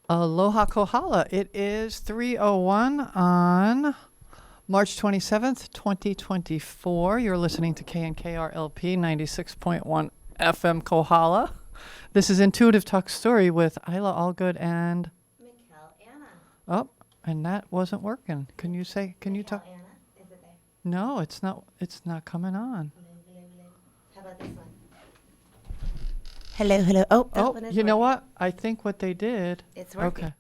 Aloha Kohala. It is 3:01 on March 27th, 2024. You're listening to KNKRLP 96.1 FM Kohala. This is Intuitive Talk Story with Eila Allgood and Michál, Anna. oh, and that wasn't working. Can you Michál, talk? Anna, is it there? No, it's not coming on. How about this one? Hello. Oh, that Oh, one is you know working. what? I think what they did. It's working. Okay.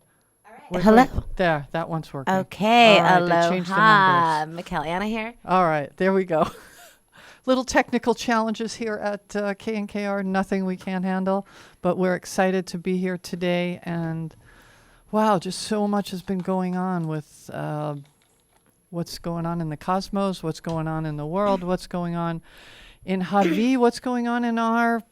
All right. Wait, Hello. wait. There, that one's working. Okay. All right, they changed the Aloha. numbers. Michál, Anna here. All right, there we go. Little technical challenges here at KNKR, nothing we can't handle, but we're excited to be here today. And wow, just so much has been going on with what's going on in the cosmos, what's going on in the world, what's going on in Havi, what's going on in our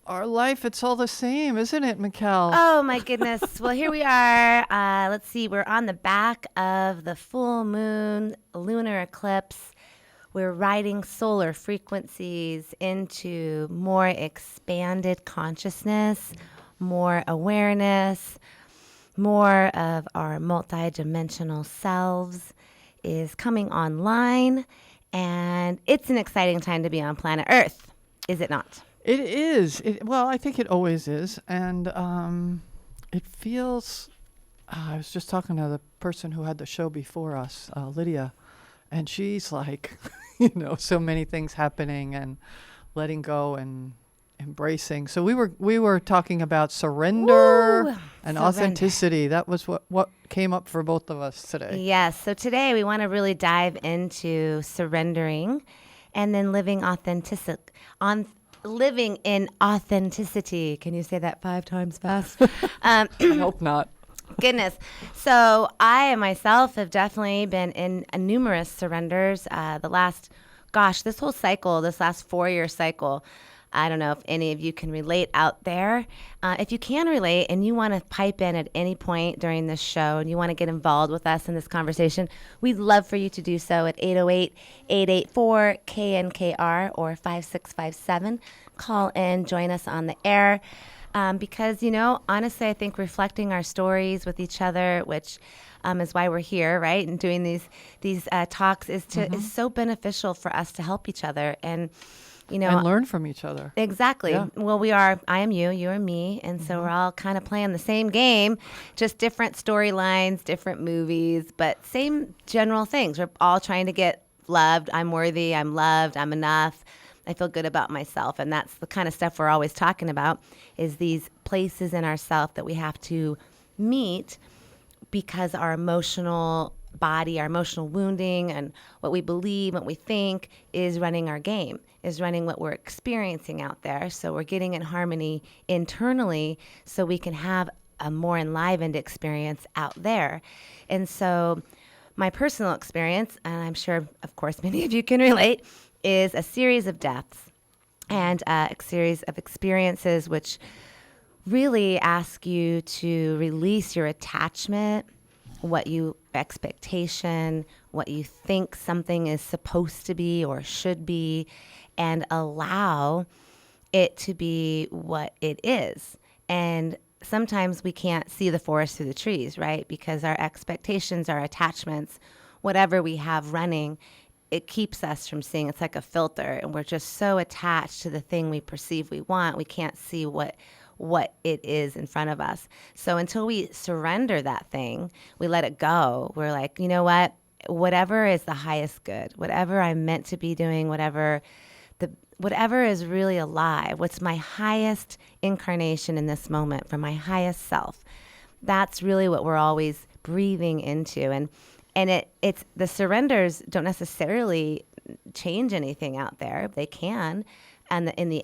life. It's all the same, isn't it, Michál? Oh, my goodness. Well, here we are. Let's see. We're on the back of the full moon lunar eclipse. We're riding solar frequencies into more expanded consciousness, more awareness, more of our multidimensional selves is coming online. And it's an exciting time to be on planet Earth, is it not? It is. Well, I think it always is. And it feels, I was just talking to the person who had the show before us, Lydia, and she's like, so many things happening and letting go and embracing. So we were talking about surrender and authenticity. That was what came up for both of us today. Yes. So today we want to really dive into surrendering and then living living in authenticity. Can you say that 5 times fast? I hope not. Goodness. So I myself have definitely been in numerous surrenders. This last 4-year cycle, I don't know if any of you can relate out there. If you can relate and you want to pipe in at any point during this show and you want to get involved with us in this conversation, we'd love for you to do so at 808-884-KNKR or 5657. Call in, join us on the air. Because, honestly, I think reflecting our stories with each other, which is why we're here, right? And doing these talks is so beneficial for us to help each other and learn from each other. Exactly. Yeah. Well, I am you, you are me. And so we're all kind of playing the same game, just different storylines, different movies, but same general things. We're all trying to get loved. I'm worthy. I'm loved. I'm enough. I feel good about myself. And that's the kind of stuff we're always talking about is these places in ourself that we have to meet because our emotional body, our emotional wounding, and what we believe, what we think is running our game, is running what we're experiencing out there. So we're getting in harmony internally so we can have a more enlivened experience out there. And so my personal experience, and I'm sure, of course, many of you can relate, is a series of deaths and a series of experiences which really ask you to release your attachment, expectation, what you think something is supposed to be or should be, and allow it to be what it is. And sometimes we can't see the forest through the trees, right? Because our expectations, our attachments, whatever we have running, it keeps us from seeing. It's like a filter, and we're just so attached to the thing we perceive we want, we can't see what it is in front of us. So until we surrender that thing, we let it go. We're like, you know what? Whatever is the highest good, whatever I'm meant to be doing, whatever is really alive, what's my highest incarnation in this moment from my highest self. That's really what we're always breathing into. And it's the surrenders don't necessarily change anything out there. They can, and in the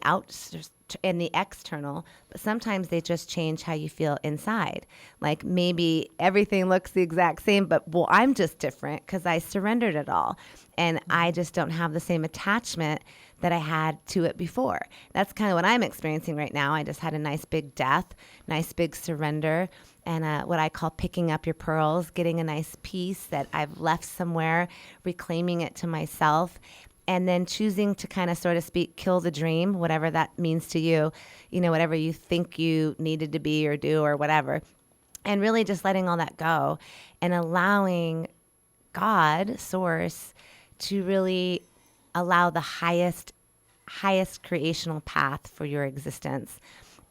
external, but sometimes they just change how you feel inside. Like maybe everything looks the exact same, but I'm just different because I surrendered it all, and I just don't have the same attachment that I had to it before. That's kind of what I'm experiencing right now. I just had a nice big death, nice big surrender, and what I call picking up your pearls, getting a nice piece that I've left somewhere, reclaiming it to myself, and then choosing to kind of, so to speak, kill the dream, whatever that means to you, whatever you think you needed to be or do or whatever. and really just letting all that go and allowing God, source, to really allow the highest creational path for your existence.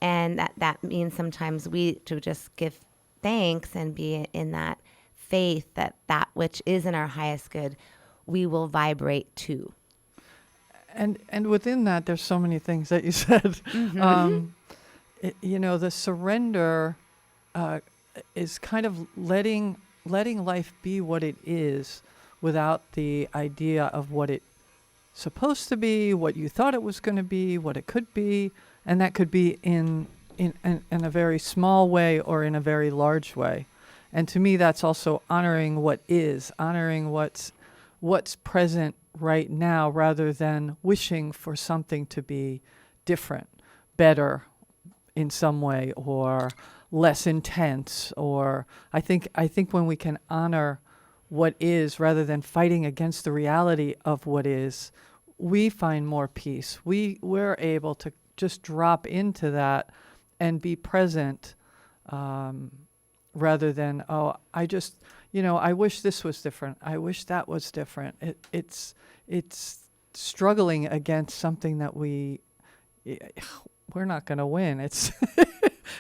And that means sometimes we to just give thanks and be in that faith that which is in our highest good, we will vibrate to. And within that, there's so many things that you said. The surrender is kind of letting life be what it is, without the idea of what it's supposed to be, what you thought it was going to be, what it could be, and that could be in a very small way or in a very large way. And to me, that's also honoring what is, honoring what's present right now, rather than wishing for something to be different, better in some way, or less intense. Or I think when we can honor what is rather than fighting against the reality of what is, we find more peace. We're able to just drop into that and be present, rather than, I wish this was different. I wish that was different. It's struggling against something that we're not going to win. It's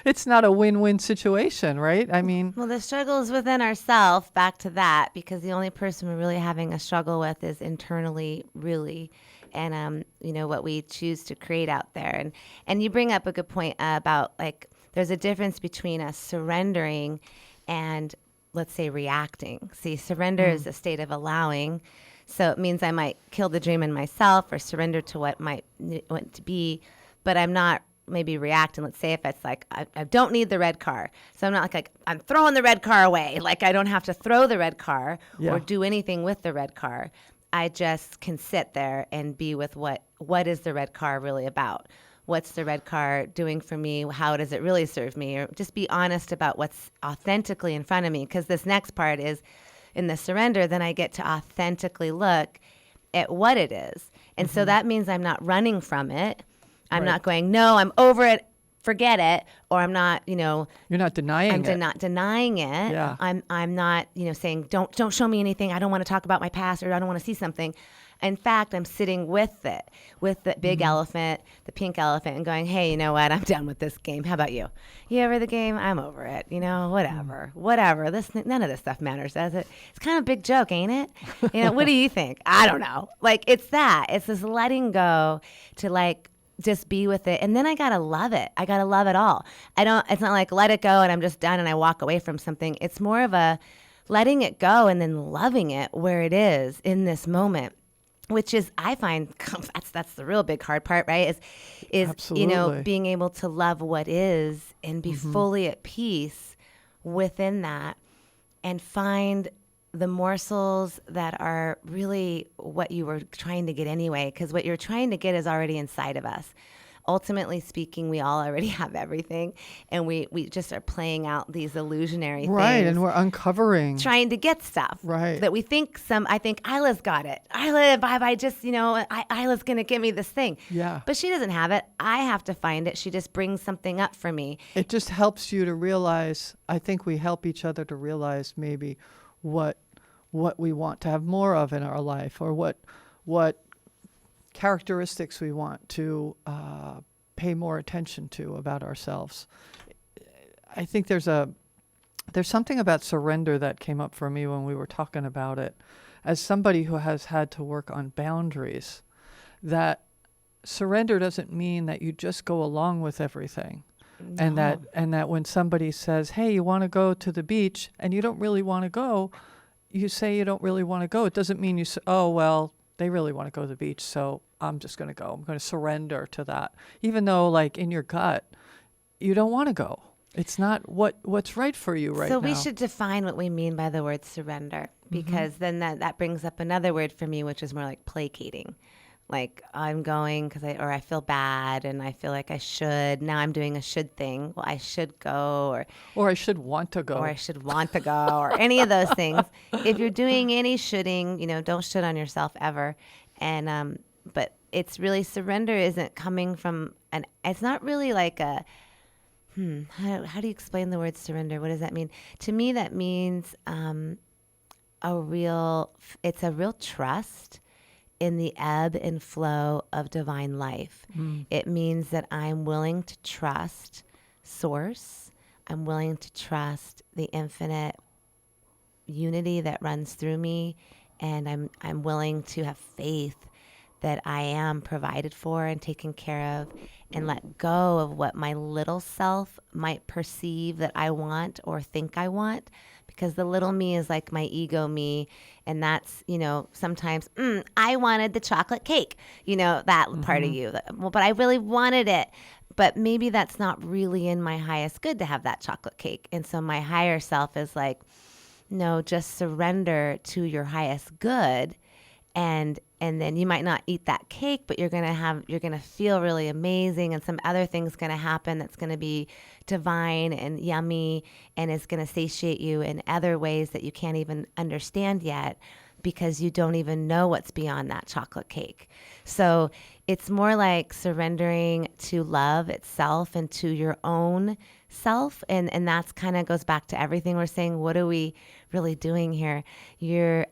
it's not a win-win situation, right? I mean, well, the struggle is within ourselves. Back to that, because the only person we're really having a struggle with is internally, really, and what we choose to create out there. And you bring up a good point about, like, there's a difference between us surrendering and, let's say, reacting. See, surrender is a state of allowing. So it means I might kill the dream in myself or surrender to what might want to be, but I'm not maybe reacting. Let's say if it's like, I don't need the red car. So I'm not like I'm throwing the red car away. Like, I don't have to throw the red car or do anything with the red car. I just can sit there and be with what is the red car really about? What's the red car doing for me? How does it really serve me? Or just be honest about what's authentically in front of me. Because this next part is in the surrender, then I get to authentically look at what it is. And so that means I'm not running from it. I'm not going, no, I'm over it, forget it. Or I'm not, you're not denying it. I'm not denying it. Yeah. I'm not, saying, don't show me anything. I don't want to talk about my past, or I don't want to see something. In fact, I'm sitting with it, with the big elephant, the pink elephant, and going, hey, you know what? I'm done with this game. How about you? You over the game? I'm over it. Whatever. None of this stuff matters, does it? It's kind of a big joke, ain't it? What do you think? I don't know. Like, it's that. It's this letting go to, like, just be with it. And then I got to love it. I got to love it all. It's not like let it go and I'm just done and I walk away from something. It's more of a letting it go and then loving it where it is in this moment. Which is, I find, that's the real big hard part, right? Is Absolutely. Being able to love what is and be fully at peace within that, and find the morsels that are really what you were trying to get anyway. Because what you're trying to get is already inside of us. Ultimately speaking, we all already have everything, and we just are playing out these illusionary things. Right, and we're uncovering. Trying to get stuff. Right. That we think I think Eila's got it. I just, Eila's going to give me this thing. Yeah. But she doesn't have it. I have to find it. She just brings something up for me. It just helps you to realize, I think we help each other to realize maybe what we want to have more of in our life, or what characteristics we want to pay more attention to about ourselves. I think there's something about surrender that came up for me when we were talking about it. As somebody who has had to work on boundaries, that surrender doesn't mean that you just go along with everything. No. And that when somebody says, hey, you want to go to the beach, and you don't really want to go, you say you don't really want to go. It doesn't mean you say, oh, well, they really want to go to the beach, so I'm just going to go. I'm going to surrender to that. Even though, like, in your gut, you don't want to go. It's not what's right for you right now. So we should define what we mean by the word surrender, because then that brings up another word for me, which is more like placating. Like, I'm going or I feel bad and I feel like I should. Now I'm doing a should thing. Well, I should go, or I should want to go. Or I should want to go, or any of those things. If you're doing any shoulding, don't should on yourself ever. And but it's really, surrender isn't coming from it's not really like How do you explain the word surrender? What does that mean? To me, that means it's a real trust in the ebb and flow of divine life. It means that I'm willing to trust source. I'm willing to trust the infinite unity that runs through me, and I'm willing to have faith that I am provided for and taken care of, and let go of what my little self might perceive that I want or think I want, because the little me is like my ego me, and that's, sometimes I wanted the chocolate cake, that part of you. Well, but I really wanted it. But maybe that's not really in my highest good to have that chocolate cake. And so my higher self is like, no, just surrender to your highest good, and then you might not eat that cake, but you're gonna feel really amazing, and some other thing's gonna happen that's gonna be divine and yummy, and is gonna satiate you in other ways that you can't even understand yet, because you don't even know what's beyond that chocolate cake. So it's more like surrendering to love itself and to your own self. And that's kind of goes back to everything we're saying. What are we really doing here? You're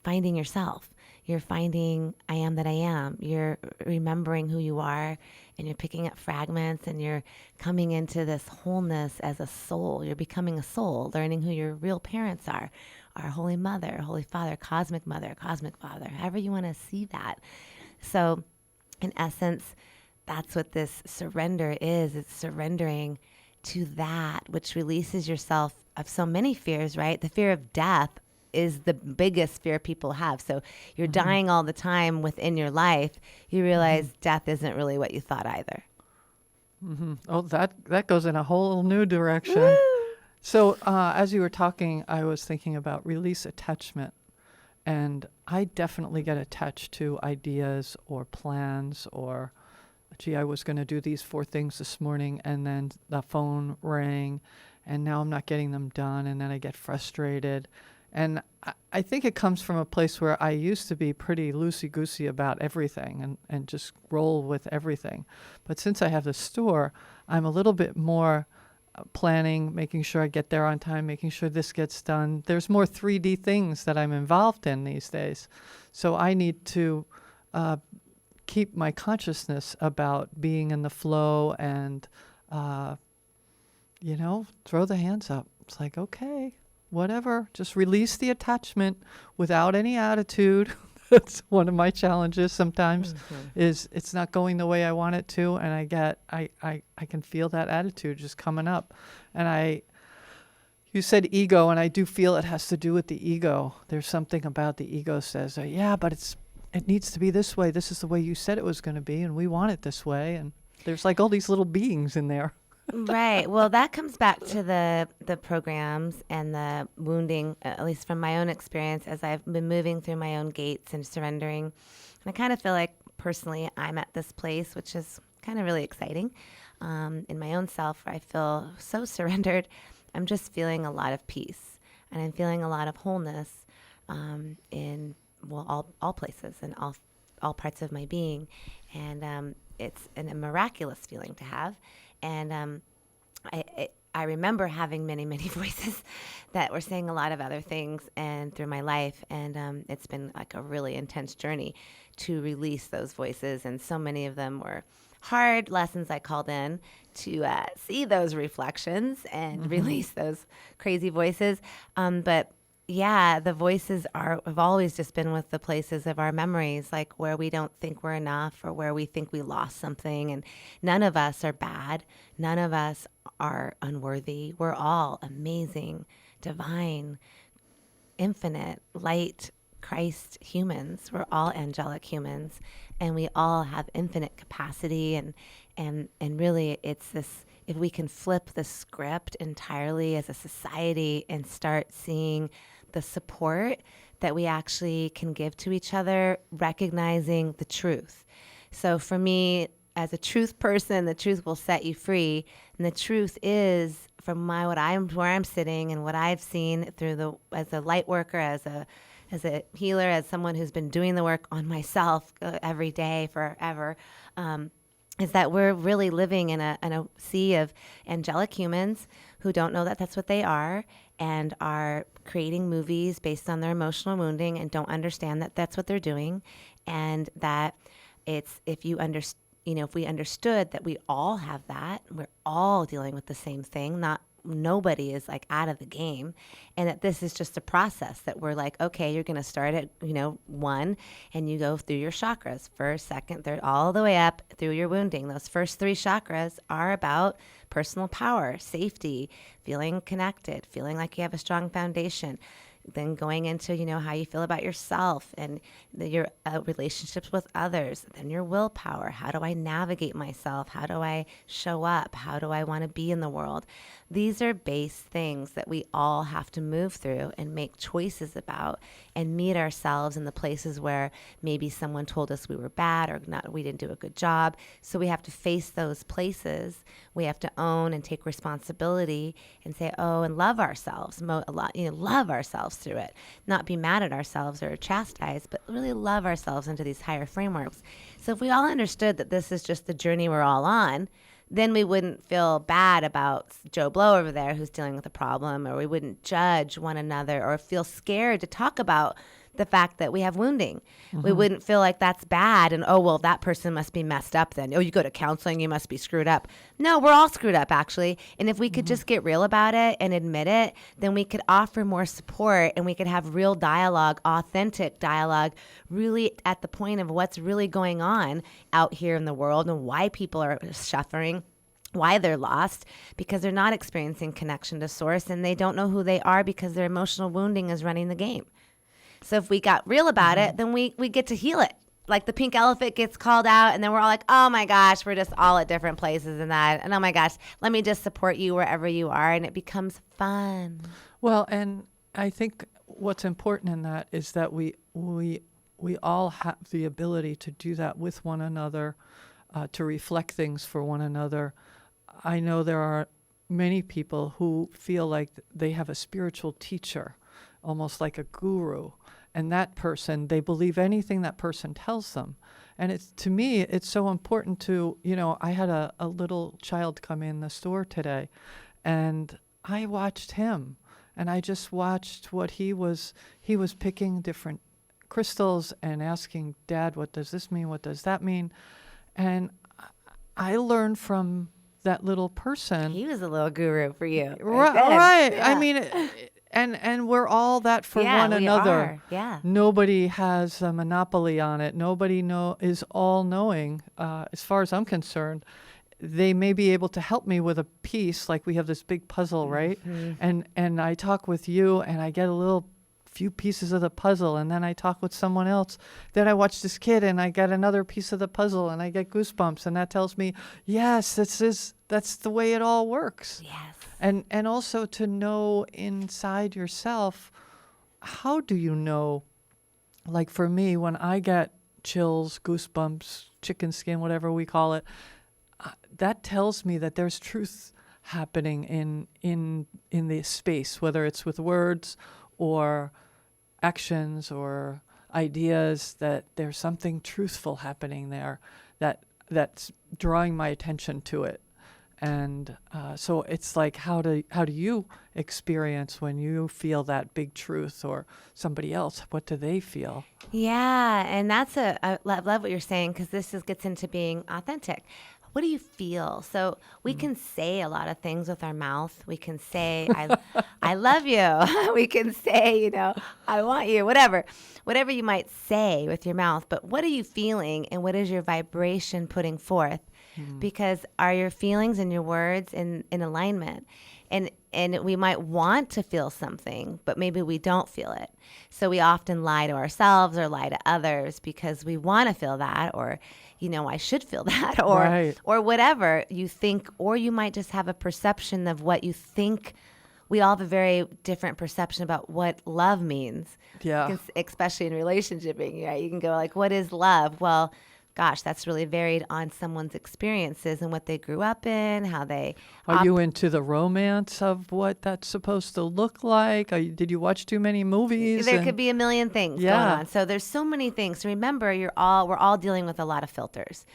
finding yourself. You're finding I am that I am. You're remembering who you are, and you're picking up fragments, and you're coming into this wholeness as a soul. You're becoming a soul, learning who your real parents are, our Holy Mother, Holy Father, Cosmic Mother, Cosmic Father, however you want to see that. So in essence, that's what this surrender is. It's surrendering to that which releases yourself of so many fears, right? The fear of death is the biggest fear people have. So you're dying all the time within your life. You realize death isn't really what you thought either. Oh, that goes in a whole new direction. Woo! So as you were talking, I was thinking about release attachment. And I definitely get attached to ideas or plans, or, gee, I was going to do these 4 things this morning, and then the phone rang, and now I'm not getting them done, and then I get frustrated. And I think it comes from a place where I used to be pretty loosey-goosey about everything and just roll with everything. But since I have the store, I'm a little bit more planning, making sure I get there on time, making sure this gets done. There's more 3D things that I'm involved in these days. So I need to keep my consciousness about being in the flow and, throw the hands up. It's like, okay, whatever, just release the attachment without any attitude. That's one of my challenges sometimes, is it's not going the way I want it to, and I can feel that attitude just coming up. And you said ego, and I do feel it has to do with the ego. There's something about the ego says, yeah, but it needs to be this way. This is the way you said it was going to be, and we want it this way. And there's like all these little beings in there. Right. Well, that comes back to the programs and the wounding, at least from my own experience, as I've been moving through my own gates and surrendering. And I kind of feel like personally I'm at this place, which is kind of really exciting, in my own self, where I feel so surrendered. I'm just feeling a lot of peace, and I'm feeling a lot of wholeness in all places and all parts of my being. And it's a miraculous feeling to have. And I remember having many, many voices that were saying a lot of other things and through my life. And it's been like a really intense journey to release those voices. And so many of them were hard lessons I called in to see those reflections and release those crazy voices. But yeah, the voices have always just been with the places of our memories, like where we don't think we're enough or where we think we lost something. And none of us are bad. None of us are unworthy. We're all amazing, divine, infinite, light, Christ humans. We're all angelic humans, and we all have infinite capacity. And really, it's this, if we can flip the script entirely as a society and start seeing the support that we actually can give to each other, recognizing the truth. So for me, as a truth person, the truth will set you free. And the truth is, from where I'm sitting and what I've seen as a light worker, as a healer, as someone who's been doing the work on myself every day forever, is that we're really living in a sea of angelic humans who don't know that that's what they are and are creating movies based on their emotional wounding and don't understand that that's what they're doing, and that it's if we understood that we all have that, we're all dealing with the same thing, not nobody is like out of the game, and that this is just a process that we're like, okay, you're going to start at 1 and you go through your chakras, first, second, third, all the way up through your wounding. Those first 3 chakras are about personal power, safety, feeling connected, feeling like you have a strong foundation, then going into how you feel about yourself and your relationships with others, then your willpower. How do I navigate myself? How do I show up? How do I want to be in the world? These are base things that we all have to move through and make choices about, and meet ourselves in the places where maybe someone told us we were bad or not, we didn't do a good job. So we have to face those places. We have to own and take responsibility and say, oh, and love ourselves love ourselves through it, not be mad at ourselves or chastise, but really love ourselves into these higher frameworks. So if we all understood that this is just the journey we're all on, then we wouldn't feel bad about Joe Blow over there who's dealing with a problem, or we wouldn't judge one another or feel scared to talk about the fact that we have wounding. Mm-hmm. We wouldn't feel like that's bad and, oh, well, that person must be messed up then. Oh, you go to counseling, you must be screwed up. No, we're all screwed up, actually. And if we could just get real about it and admit it, then we could offer more support and we could have real dialogue, authentic dialogue, really at the point of what's really going on out here in the world and why people are suffering, why they're lost, because they're not experiencing connection to source and they don't know who they are because their emotional wounding is running the game. So if we got real about it, then we get to heal it. Like the pink elephant gets called out and then we're all like, oh my gosh, we're just all at different places and that. And oh my gosh, let me just support you wherever you are. And it becomes fun. Well, and I think what's important in that is that we all have the ability to do that with one another, to reflect things for one another. I know there are many people who feel like they have a spiritual teacher, almost like a guru. And that person, they believe anything that person tells them. And to me, it's so important to, I had a little child come in the store today and I watched him and I just watched what he was picking different crystals and asking, Dad, what does this mean? What does that mean? And I learned from that little person. He was a little guru for you. Right. Yeah. I mean, and we're all that for one another. Are. Yeah. Nobody has a monopoly on it. Nobody is all knowing. As far as I'm concerned, they may be able to help me with a piece, like we have this big puzzle, right? Mm-hmm. And I talk with you, and I get a few pieces of the puzzle, and then I talk with someone else. Then I watch this kid, and I get another piece of the puzzle, and I get goosebumps, and that tells me, yes, that's the way it all works. Yes. And also to know inside yourself, how do you know? Like for me, when I get chills, goosebumps, chicken skin, whatever we call it, that tells me that there's truth happening in the space, whether it's with words or actions or ideas, that there's something truthful happening there that's drawing my attention to it. And so it's like, how do you experience when you feel that big truth, or somebody else? What do they feel? Yeah, and I love what you're saying, because this gets into being authentic. What do you feel? So we can say a lot of things with our mouth. We can say, I love you. We can say, I want you, whatever you might say with your mouth. But what are you feeling, and what is your vibration putting forth? Because are your feelings and your words in alignment? And we might want to feel something, but maybe we don't feel it. So we often lie to ourselves or lie to others because we want to feel that, or, I should feel that, or right. Or whatever you think, or you might just have a perception of what you think. We all have a very different perception about what love means. Yeah. Especially in relationshiping, right? You can go like, what is love? Well, gosh, that's really varied on someone's experiences and what they grew up in, how they Are you into the romance of what that's supposed to look like? Did you watch too many movies? There could be a million things going on. So there's so many things. So remember, we're all dealing with a lot of filters.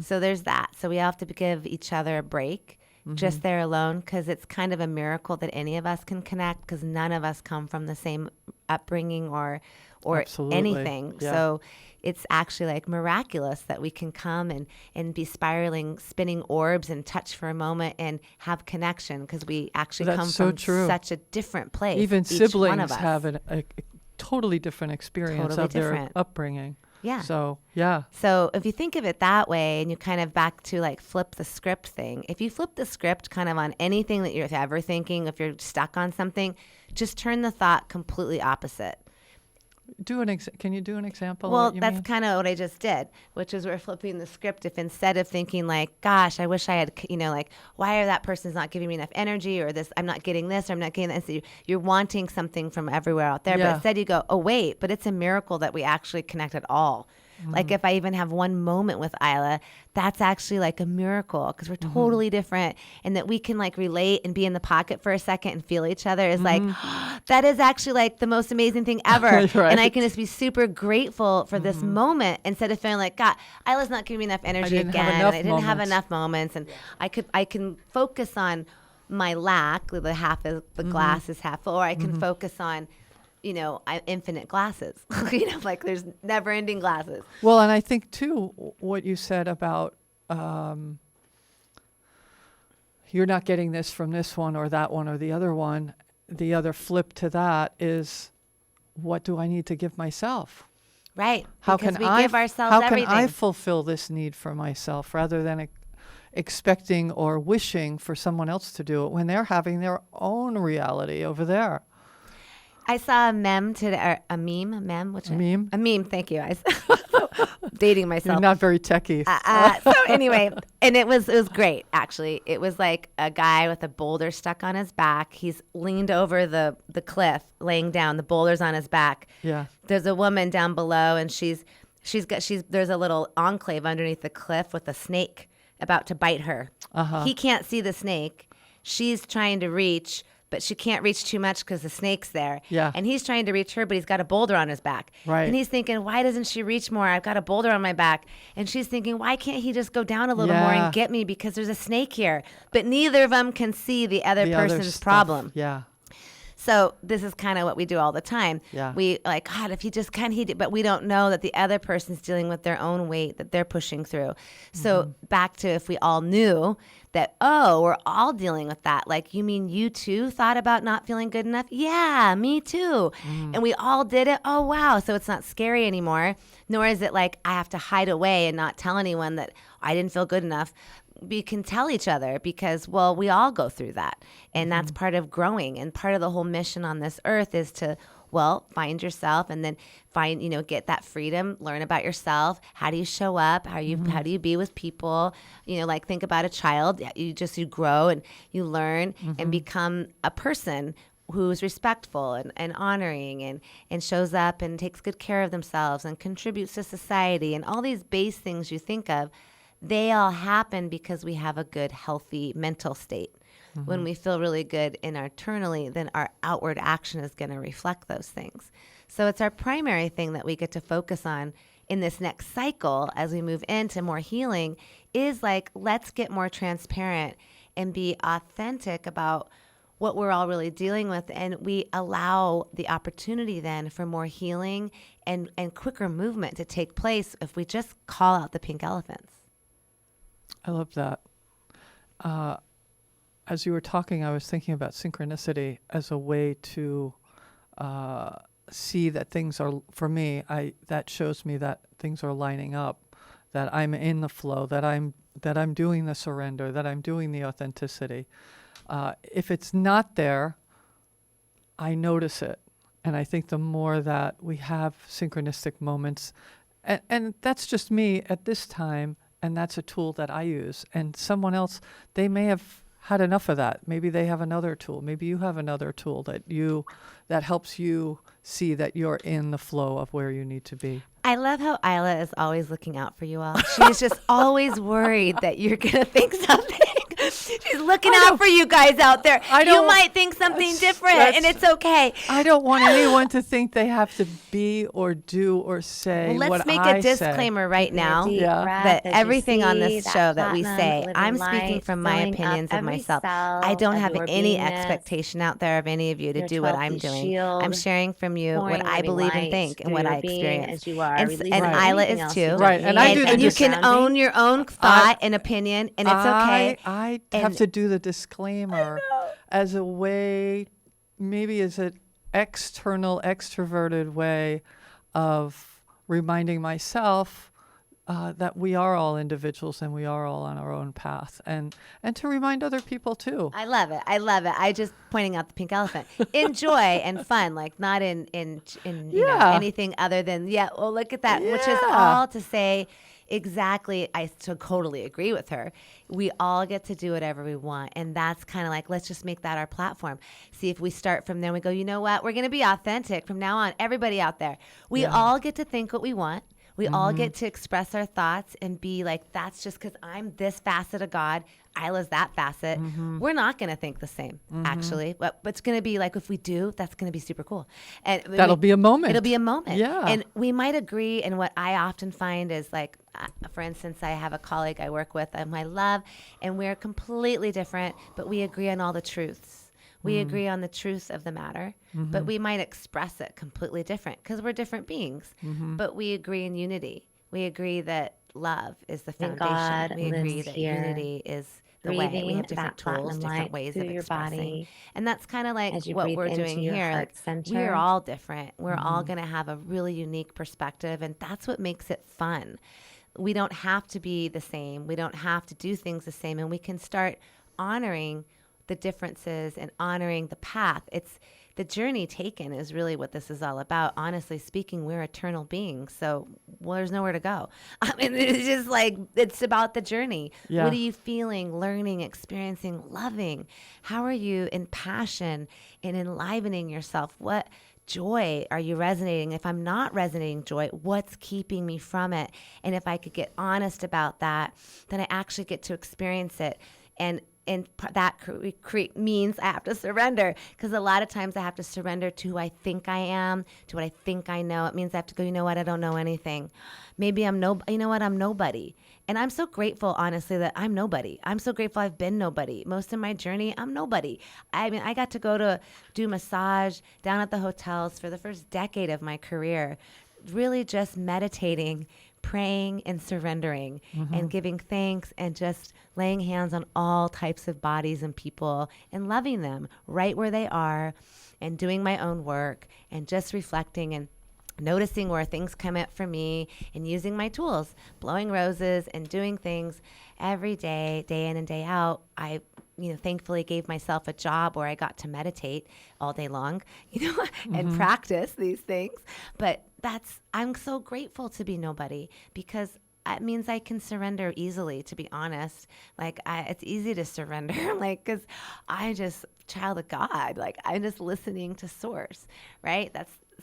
So there's that. So we have to give each other a break just there alone, because it's kind of a miracle that any of us can connect, because none of us come from the same upbringing or Absolutely. anything. Yeah. So it's actually like miraculous that we can come and be spinning orbs and touch for a moment and have connection, because we actually That's come so from true. such a different place. Even each one of siblings us. have a totally different experience Totally of their different. upbringing. Yeah. So, yeah. So if you think of it that way, and you kind of back to like flip the script thing, if you flip the script kind of on anything that you're ever thinking, if you're stuck on something, just turn the thought completely opposite. Can you do an example? Well, of what you that's mean? kind of what I just did, which is we're flipping the script. If instead of thinking like, gosh, I wish I had, like, why are that person's not giving me enough energy, or this, I'm not getting this, or I'm not getting that. So you're wanting something from everywhere out there. Yeah. But instead you go, oh, wait, but it's a miracle that we actually connect at all. Like if I even have one moment with Eila, that's actually like a miracle, because we're totally different, and that we can like relate and be in the pocket for a second and feel each other is like, that is actually like the most amazing thing ever. Right. And I can just be super grateful for this moment, instead of feeling like, God, Eila's not giving me enough energy didn't have again. enough And I didn't have moments. enough moments. And I can focus on my lack, the half of the glass is half full, or I can focus on, infinite glasses. Like there's never ending glasses. Well, and I think too, what you said about you're not getting this from this one or that one or the other one. The other flip to that is, what do I need to give myself? Right. How because can we give ourselves how everything. can I fulfill this need for myself, rather than expecting or wishing for someone else to do it when they're having their own reality over there? I saw a meme today, or a meme, which A meme? A meme. Thank you. Dating You're myself. not very techie. So anyway, and it was great, actually. It was like a guy with a boulder stuck on his back. He's leaned over the cliff, laying down. The boulder's on his back. Yeah. There's a woman down below, and there's a little enclave underneath the cliff with a snake about to bite her. He can't see the snake. She's trying to reach, but she can't reach too much because the snake's there. Yeah. And he's trying to reach her, but he's got a boulder on his back. Right. And he's thinking, why doesn't she reach more? I've got a boulder on my back. And she's thinking, why can't he just go down a little more Yeah. and get me, because there's a snake here? But neither of them can see the other The other person's stuff. problem. Yeah. So this is kind of what we do all the time. Yeah. We like, God, if he just can, but we don't know that the other person's dealing with their own weight that they're pushing through. So back to, if we all knew that, oh, we're all dealing with that. Like, you mean you too thought about not feeling good enough? Yeah, me too. And we all did it. Oh, wow. So it's not scary anymore. Nor is it like I have to hide away and not tell anyone that I didn't feel good enough. We can tell each other, because, well, we all go through that. And that's part of growing. And part of the whole mission on this earth is to, well, find yourself, and then find, get that freedom, learn about yourself. How do you show up? How do you be with people? Like, think about a child. You grow and you learn and become a person who's respectful and honoring and shows up and takes good care of themselves and contributes to society, and all these base things you think of. They all happen because we have a good, healthy mental state. When we feel really good internally, then our outward action is going to reflect those things. So it's our primary thing that we get to focus on in this next cycle as we move into more healing, is like, let's get more transparent and be authentic about what we're all really dealing with. And we allow the opportunity then for more healing and quicker movement to take place if we just call out the pink elephants. I love that. As you were talking, I was thinking about synchronicity as a way to see that things are, for me, that shows me that things are lining up, that I'm in the flow, that I'm doing the surrender, that I'm doing the authenticity. If it's not there, I notice it. And I think the more that we have synchronistic moments, and that's just me at this time, and that's a tool that I use. And someone else, they may have had enough of that. Maybe they have another tool. Maybe you have another tool that helps you see that you're in the flow of where you need to be. I love how Eila is always looking out for you all. She's just always worried that you're going to think something. She's looking out for you guys out there. You might think something different, and it's okay. I don't want anyone to think they have to be or do or say Let's what make I a disclaimer right now Yeah. that everything on this show that we say, I'm speaking from my opinions of myself. I don't have any expectation out there of any of you to do what I'm doing. I'm sharing from you what I believe and think and what I experience. And Eila is too. Right, and I do the and you can own your own thought and opinion, and it's okay. I have to do the disclaimer as a way, maybe as an external, extroverted way of reminding myself that we are all individuals and we are all on our own path, and to remind other people too. I love it. I just pointing out the pink elephant in joy and fun, like not in you know, anything other than well, look at that, which is all to say. Exactly. I totally agree with her. We all get to do whatever we want. And that's kind of like, let's just make that our platform. See if we start from there and we go, you know what? We're going to be authentic from now on. Everybody out there. We all get to think what we want. We all get to express our thoughts and be like, that's just because I'm this facet of God. Eila's that facet. We're not going to think the same, actually. But it's going to be like, if we do, that's going to be super cool. And that'll be a moment. It'll be a moment. Yeah. And we might agree. And what I often find is like, for instance, I have a colleague I work with, I love, and we're completely different, but we agree on all the truths. We agree on the truth of the matter, but we might express it completely different because we're different beings. But we agree in unity. We agree that love is the foundation. We agree that unity is the way. We have different tools, different ways of expressing. And that's kind of like what we're doing here. Like, we're all different. We're all going to have a really unique perspective, and that's what makes it fun. We don't have to be the same. We don't have to do things the same, and we can start honoring the differences and honoring the path. It's the journey taken is really what this is all about. Honestly speaking, we're eternal beings, so there's nowhere to go. I mean, it's just like, it's about the journey. Yeah. What are you feeling, learning, experiencing, loving? How are you in passion and enlivening yourself? What joy are you resonating? If I'm not resonating joy, what's keeping me from it? And if I could get honest about that, then I actually get to experience it. And that means I have to surrender, because a lot of times I have to surrender to who I think I am, to what I think I know. It means I have to go, you know what, I don't know anything. Maybe I'm nobody. And I'm so grateful, honestly, that I'm nobody. I'm so grateful I've been nobody. Most of my journey, I'm nobody. I mean, I got to go to do massage down at the hotels for the first decade of my career, really just meditating, praying and surrendering and giving thanks and just laying hands on all types of bodies and people and loving them right where they are, and doing my own work and just reflecting and noticing where things come up for me and using my tools, blowing roses and doing things every day, day in and day out. I thankfully gave myself a job where I got to meditate all day long, and practice these things. But I'm so grateful to be nobody, because it means I can surrender easily, to be honest. Like, it's easy to surrender, like, because I just child of God, like I'm just listening to source, right?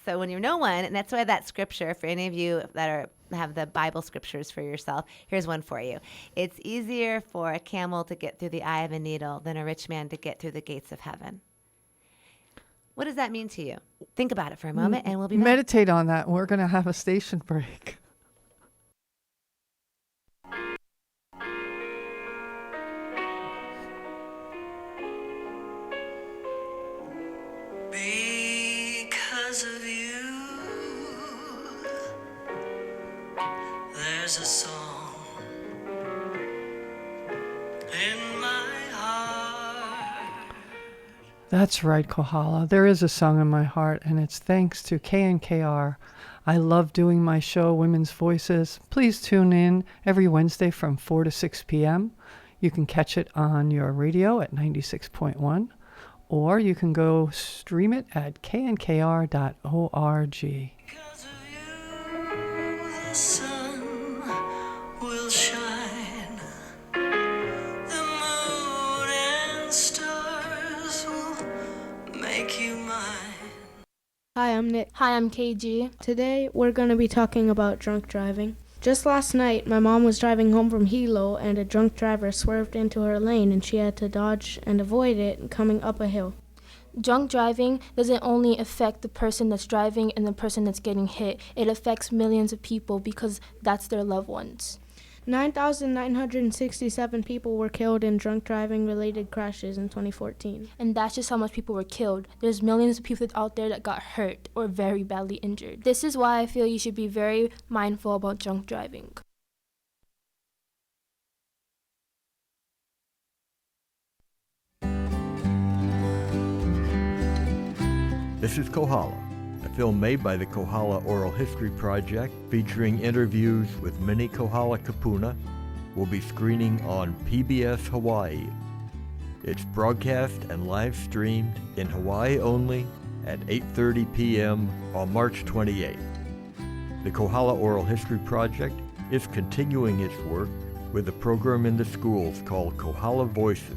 So when you're no one, and that's why that scripture, for any of you that have the Bible scriptures for yourself, here's one for you. It's easier for a camel to get through the eye of a needle than a rich man to get through the gates of heaven. What does that mean to you? Think about it for a moment, and we'll be back. Meditate on that. We're going to have a station break. Because of you, there's a song in my heart. That's right, Kohala. There is a song in my heart, and it's thanks to KNKR. I love doing my show, Women's Voices. Please tune in every Wednesday from 4 to 6 p.m. You can catch it on your radio at 96.1, or you can go stream it at knkr.org. Because of you, the sun will shine, the moon and Hi, I'm Nick. Hi, I'm KG. Today, we're going to be talking about drunk driving. Just last night, my mom was driving home from Hilo, and a drunk driver swerved into her lane, and she had to dodge and avoid it coming up a hill. Drunk driving doesn't only affect the person that's driving and the person that's getting hit. It affects millions of people because that's their loved ones. 9,967 people were killed in drunk driving-related crashes in 2014. And that's just how much people were killed. There's millions of people out there that got hurt or very badly injured. This is why I feel you should be very mindful about drunk driving. This is Kohala, a film made by the Kohala Oral History Project featuring interviews with many Kohala Kupuna. Will be screening on PBS Hawaii. It's broadcast and live streamed in Hawaii only at 8:30 p.m. on March 28th. The Kohala Oral History Project is continuing its work with a program in the schools called Kohala Voices.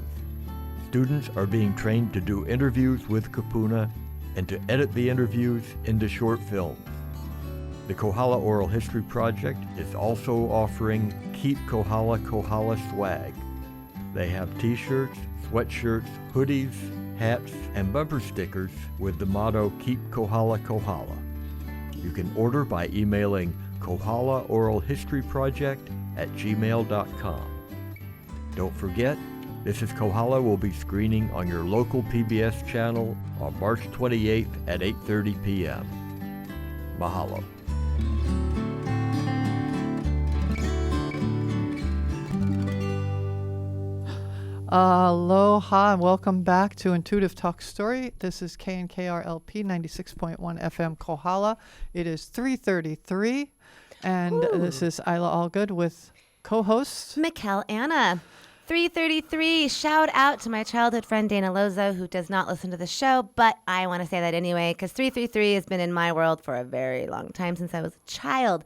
Students are being trained to do interviews with Kupuna and to edit the interviews into short films. The Kohala Oral History Project is also offering Keep Kohala Kohala swag. They have t-shirts, sweatshirts, hoodies, hats, and bumper stickers with the motto Keep Kohala Kohala. You can order by emailing kohalaoralhistoryproject@gmail.com. Don't forget, This is Kohala will be screening on your local PBS channel on March 28th at 8:30 p.m. Mahalo. Aloha and welcome back to Intuitive Talk Story. This is KNKRLP 96.1 FM Kohala. It is 3:33 and this is Eila Allgood with co-host Michál Anna. 3:33. Shout out to my childhood friend Dana Loza, who does not listen to the show, but I want to say that anyway because 3:33 has been in my world for a very long time since I was a child.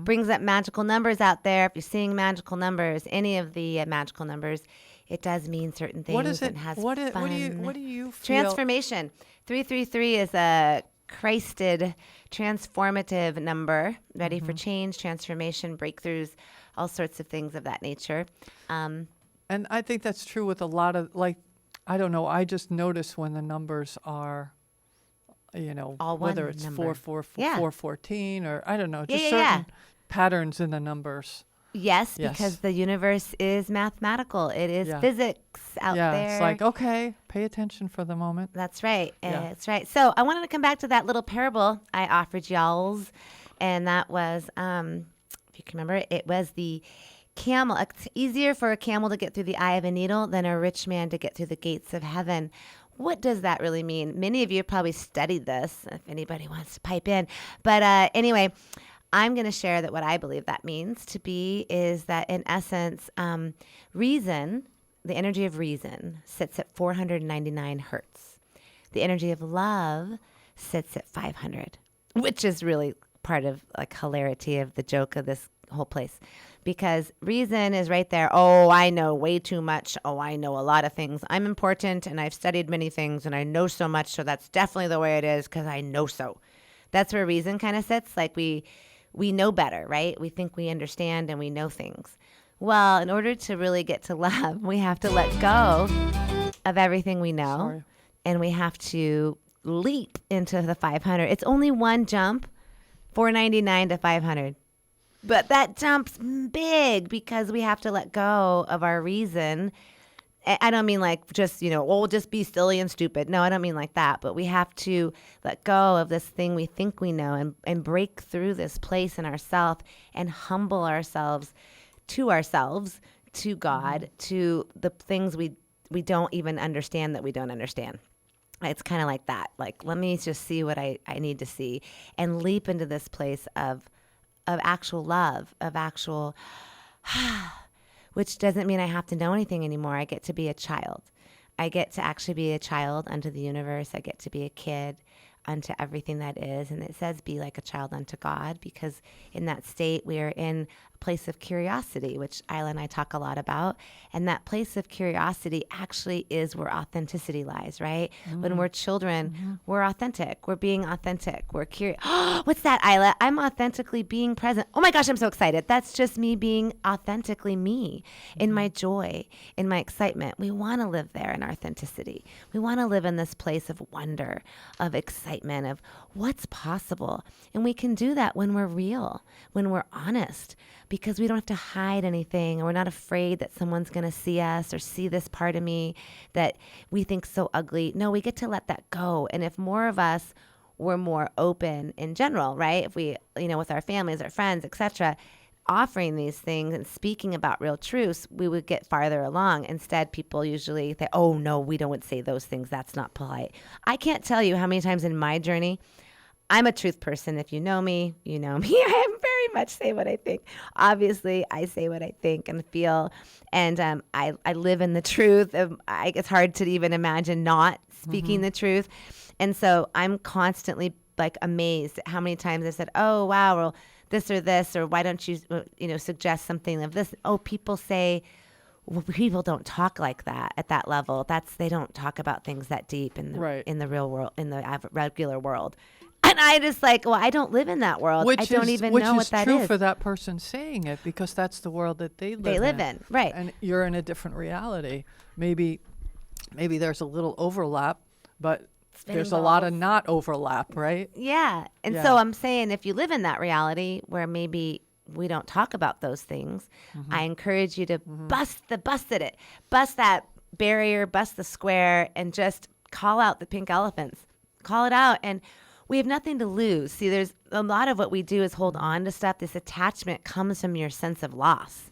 Brings up magical numbers out there. If you're seeing magical numbers, any of the magical numbers, it does mean certain things. What is it? And has What fun. do you feel? Transformation. 333 is a Christed, transformative number, ready for change, transformation, breakthroughs, all sorts of things of that nature. And I think that's true with a lot of, like, I don't know, I just notice when the numbers are, you know, All whether one it's number. 414 or I don't know, just Yeah, certain yeah. patterns in the numbers. Yes, Yes. because the universe is mathematical. It is Yeah. physics out Yeah, there. it's like, okay, pay attention for the moment. That's right. Yeah. That's right. So I wanted to come back to that little parable I offered y'all's, and that was, if you can remember, it was the camel. It's easier for a camel to get through the eye of a needle than a rich man to get through the gates of heaven. What does that really mean? Many of you have probably studied this, if anybody wants to pipe in. But anyway, I'm going to share that what I believe that means to be is that, in essence, reason, the energy of reason, sits at 499 hertz. The energy of love sits at 500, which is really part of like hilarity of the joke of this whole place. Because reason is right there. Oh, I know way too much. Oh, I know a lot of things. I'm important and I've studied many things and I know so much. So that's definitely the way it is because I know so. That's where reason kind of sits. Like we know better, right? We think we understand and we know things. Well, in order to really get to love, we have to let go of everything we know. Sorry. And we have to leap into the 500. It's only one jump, 499 to 500. But that jump's big because we have to let go of our reason. I don't mean like just, we'll just be silly and stupid. No, I don't mean like that. But we have to let go of this thing we think we know and break through this place in ourselves and humble ourselves, to God, to the things we don't even understand that we don't understand. It's kind of like that. Like, let me just see what I need to see and leap into this place of actual love, of actual, which doesn't mean I have to know anything anymore. I get to be a child. I get to actually be a child unto the universe. I get to be a kid unto everything that is. And it says be like a child unto God, because in that state we are in place of curiosity, which Eila and I talk a lot about. And that place of curiosity actually is where authenticity lies, right? When we're children, we're authentic. We're being authentic. We're curious. What's that, Eila? I'm authentically being present. Oh my gosh, I'm so excited. That's just me being authentically me in my joy, in my excitement. We want to live there in authenticity. We want to live in this place of wonder, of excitement, of what's possible. And we can do that when we're real, when we're honest, because we don't have to hide anything. We're not afraid that someone's going to see us or see this part of me that we think so ugly. No, we get to let that go. And if more of us were more open in general, right? If we, with our families, our friends, etc., offering these things and speaking about real truths, we would get farther along. Instead, people usually think, oh, no, we don't say those things. That's not polite. I can't tell you how many times in my journey, I'm a truth person. If you know me, you know me. I very much say what I think. Obviously, I say what I think and feel. And I live in the truth. It's hard to even imagine not speaking the truth. And so I'm constantly like amazed at how many times I said, oh, wow, well, this or this, or why don't you, suggest something of this? Oh, people say, well, people don't talk like that at that level. They don't talk about things that deep in the real world, in the regular world. And I just well, I don't live in that world. I don't even know what that is. Which is true for that person saying it, because that's the world that they live in. Right. And you're in a different reality. Maybe there's a little overlap, but there's a lot of not overlap, right? Yeah. And so I'm saying, if you live in that reality where maybe we don't talk about those things, I encourage you to bust that barrier, bust the square, and just call out the pink elephants. Call it out. And we have nothing to lose. See, there's a lot of what we do is hold on to stuff. This attachment comes from your sense of loss.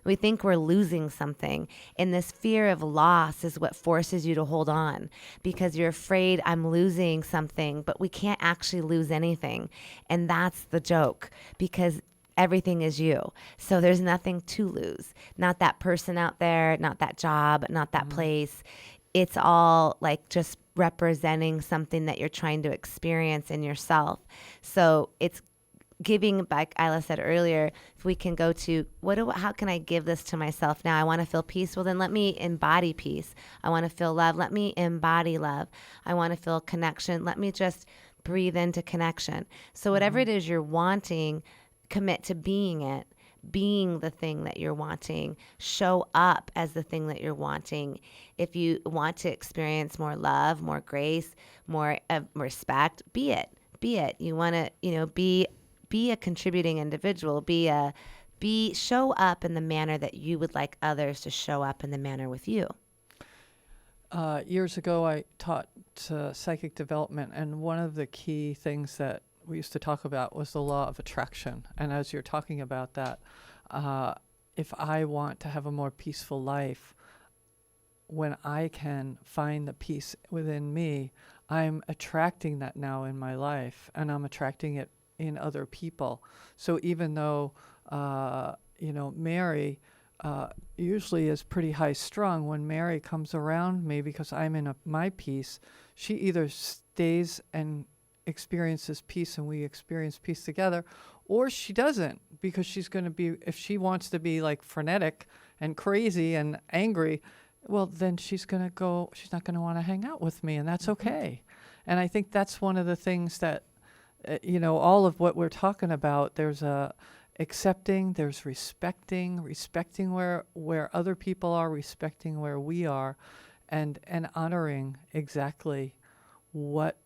We think we're losing something, and this fear of loss is what forces you to hold on, because you're afraid I'm losing something, but we can't actually lose anything. And that's the joke, because everything is you. So there's nothing to lose. Not that person out there, not that job, not that place. It's all like just representing something that you're trying to experience in yourself. So it's giving, like Eila said earlier, if we can go to how can I give this to myself now? I want to feel peace. Well, then let me embody peace. I want to feel love. Let me embody love. I want to feel connection. Let me just breathe into connection. So whatever it is you're wanting, commit to being it. Being the thing that you're wanting, show up as the thing that you're wanting. If you want to experience more love, more grace, more respect, be it. You want to, be a contributing individual. Show up in the manner that you would like others to show up in the manner with you. Years ago, I taught psychic development, and one of the key things that we used to talk about was the law of attraction. And as you're talking about that, if I want to have a more peaceful life, when I can find the peace within me, I'm attracting that now in my life, and I'm attracting it in other people. So even though, Mary usually is pretty high strung, when Mary comes around me because I'm in my peace, she either stays and experiences peace and we experience peace together, or she doesn't, because she's going to be, if she wants to be like frenetic and crazy and angry, well, then she's not going to want to hang out with me, and that's okay. And I think that's one of the things that, all of what we're talking about, there's accepting, there's respecting where other people are, respecting where we are, and honoring exactly what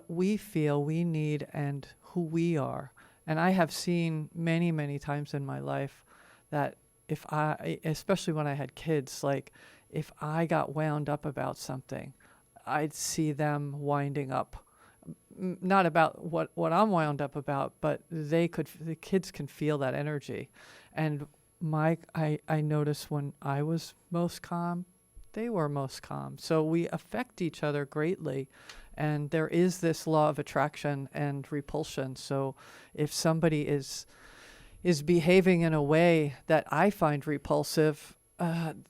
we feel we need and who we are. And I have seen many, many times in my life that especially when I had kids, like if I got wound up about something, I'd see them winding up. Not about what I'm wound up about, but the kids can feel that energy. And I noticed when I was most calm, they were most calm. So we affect each other greatly. And there is this law of attraction and repulsion. So if somebody is behaving in a way that I find repulsive, I'm